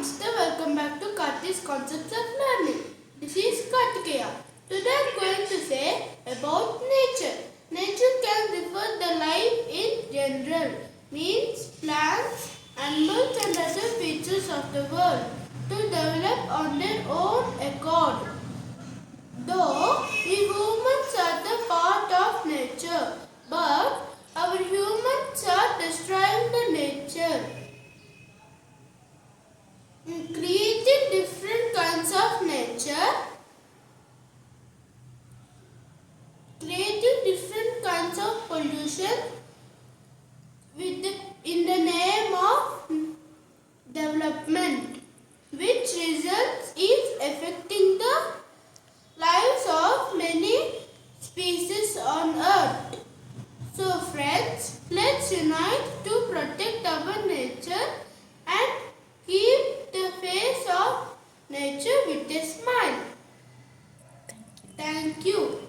Namaste, welcome back to Karti's Concepts of Learning. This is Kartikeya. Today I am going to say about nature. Nature can refer the life in general, means plants, animals and other features of the world to develop on their own accord. Though we humans are the part of nature, but our humans are destroying the nature, creating different kinds of nature, creating different kinds of pollution in the name of development, which results is affecting the lives of many species on earth. So friends, let's unite to protect our nature and keep the face of nature with a smile. Thank you.